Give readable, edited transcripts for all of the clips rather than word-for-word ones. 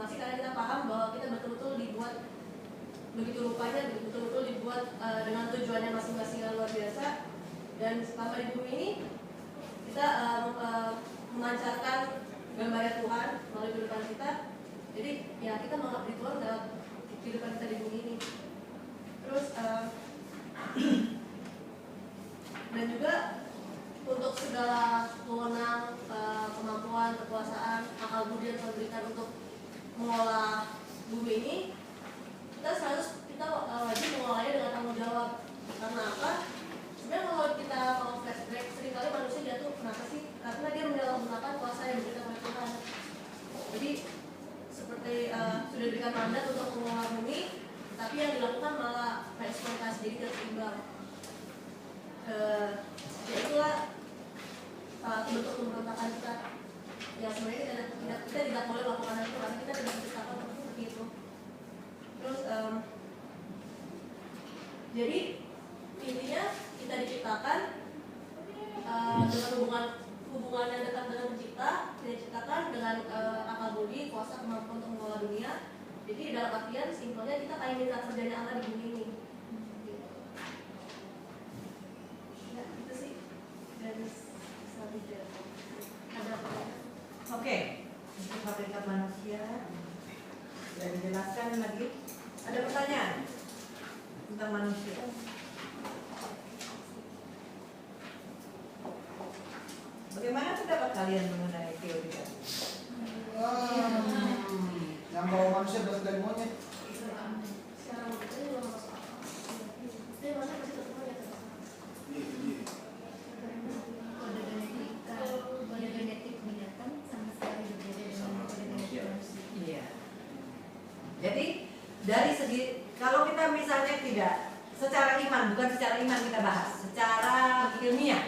transformasi karena kita paham bahwa kita betul-betul dibuat begitu rupanya, betul-betul dibuat dengan tujuannya masing-masing yang luar biasa. Dan selama di bumi ini kita memancarkan gambarnya Tuhan melalui kehidupan kita. Jadi ya kita mengabdi Tuhan dalam kehidupan kita di bumi ini. Terus dan juga untuk segala wewenang, kemampuan, kekuasaan, akal budi yang Tuhan berikan untuk mengolah bumi ini, kita wajib mengolahnya dengan tanggung jawab. Karena apa? Sebenarnya kalau kita mau flashback, seringkali manusia jatuh kenapa sih? Karena dia menyalahgunakan kuasa yang diberikan oleh Tuhan. Jadi seperti sudah diberikan mandat untuk mengolah bumi, tapi yang dilakukan malah eksploitasi, jadi tidak seimbang. Ya itulah bentuk pemberontakan kita. Ya sebenarnya kita tidak boleh melakukan itu karena kita tidak diciptakan seperti itu. Terus jadi intinya kita diciptakan dengan hubungan yang dekat dengan pencipta, kita diciptakan dengan akal budi, kuasa, kemampuan untuk mengelola dunia. Jadi dalam artian simpelnya kita kayak minta kerjanya Allah di bumi ini. Ya itu sih dari selanjutnya. Ada apa? Oke, untuk hakikat manusia sudah dijelaskan lagi. Ada pertanyaan tentang manusia? Bagaimana pendapat kalian mengenai teori tadi? Yang bawa manusia berasal dari monyet. Sekarang kita juga masuk akal. Dia mana pasti ketemu ya. Kode genetik binatang sama sekali berbeda dengan kode genetik manusia. Iya. Jadi dari segi kalau kita misalnya tidak secara iman, bukan secara iman kita bahas, secara ilmiah,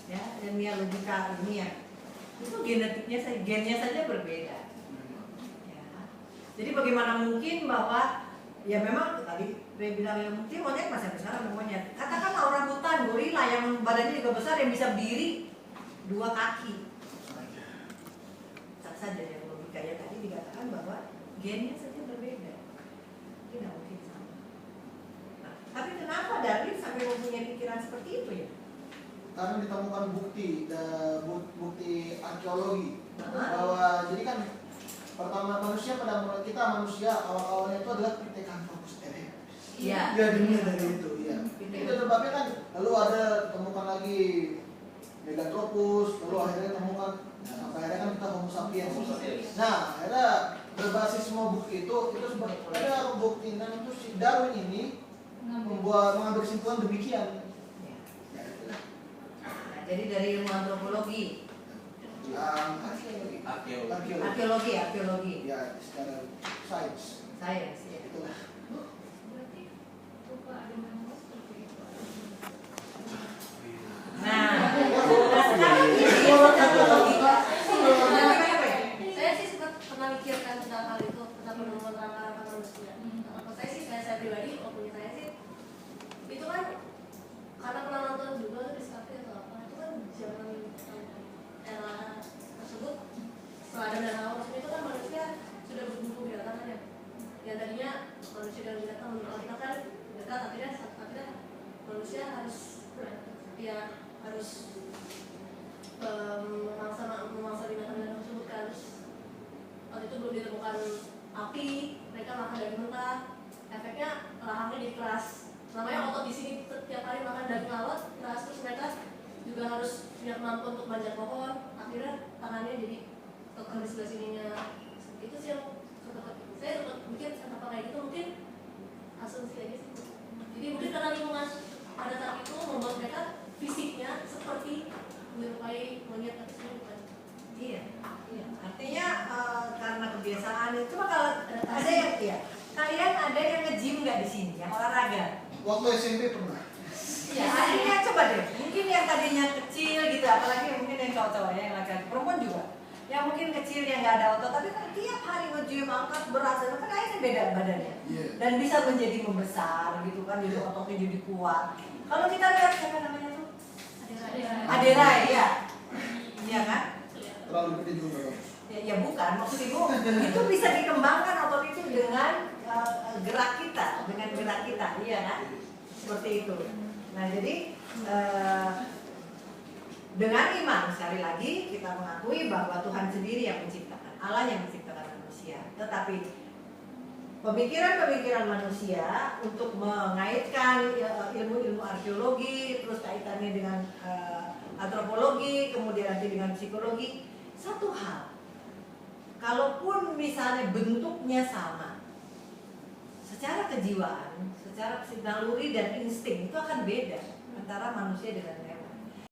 ya, ilmiah logika ilmiah, itu gennya saja berbeda. Ya. Jadi bagaimana mungkin bahwa ya memang tadi saya bilang ya mungkin monyet masih besar sama monyet. Katakanlah orang hutan, gorila yang badannya juga besar yang bisa berdiri 2 kaki. Saja yang logikanya tadi dikatakan bahwa gennya saja berbeda. Tidak mungkin sama. Nah, tapi kenapa Darwin sampai mempunyai pikiran seperti itu ya? Karena ditemukan bukti arkeologi bahwa jadi kan pertama manusia pada mulai kita manusia awal-awalnya itu adalah Pithecanthropus erectus. Iya. Ya dimulai dari itu, ya. Itu sebabnya kan lalu ada temukan lagi Meganthropus, lalu akhirnya temukan sampai akhirnya kan kita Homo sapiens. Nah, akhirnya berbasis semua bukti itu sebenarnya bukti dan itu si Darwin ini mengambil kesimpulan demikian. Ya, itulah. Nah, jadi dari ilmu antropologi, arkeologi, ya secara sains. sains, ya. Itulah. Berarti rupa adenovirus seperti itu. Nah sekarang ini antropologi. Saya sih sempat pernah mikirkan tentang hal itu, tentang penemuan rangka-rangka manusia. Kalau saya pribadi, maupun saya sih, itu kan karena pernah nonton juga tuh Discovery atau apa, itu kan zaman era tersebut setelah ada dan Hawa, maksudnya itu kan manusia sudah berbumbu binatang kan ya. Yang tadinya manusia dan binatang menurut kita kan dekat, akhirnya manusia harus memangsa binatang tersebut kan. Terus waktu itu belum ditemukan api, mereka makan daging mentah, efeknya rahangnya jadi keras. Namanya otot di sini setiap hari makan daging lalat keras, terus mereka juga harus punya kemampuan untuk manjat pohon. Akhirnya tangannya jadi tekan di sebelah sininya. Itu sih yang saya sempat mikir apa kayak gitu, mungkin asumsi aja sih. Jadi mungkin karena lingkungan pada saat itu membuat mereka fisiknya seperti menyerupai monyet, tapi sebenarnya bukan. Iya. Artinya karena kebiasaan itu kalau ada yang kalian ada yang nge-gym nggak di sini, yang olahraga? Waktu SMP pernah. Ya, akhirnya coba deh. Mungkin yang tadinya kecil gitu, apalagi mungkin yang cowok-cowok ya, yang laki-laki, perempuan juga. Yang mungkin kecil yang nggak ada otot, tapi kan tiap hari nge-gym angkat berat, kan akhirnya beda badannya. Yeah. Dan bisa menjadi membesar gitu kan, jadi ototnya jadi kuat. Kalau kita lihat siapa namanya tuh? Adera, iya. Iya kan? Terlalu gede juga. Ya bukan, maksud ibu itu bisa dikembangkan otot itu dengan gerak kita, iya kan? Seperti itu. Nah jadi dengan iman sekali lagi kita mengakui bahwa Tuhan sendiri yang menciptakan, Allah yang menciptakan manusia. Tetapi pemikiran-pemikiran manusia untuk mengaitkan ilmu-ilmu arkeologi, terus kaitannya dengan antropologi, kemudian nanti dengan psikologi, satu hal. Kalaupun misalnya bentuknya sama, secara kejiwaan, secara naluri dan insting itu akan beda antara manusia dengan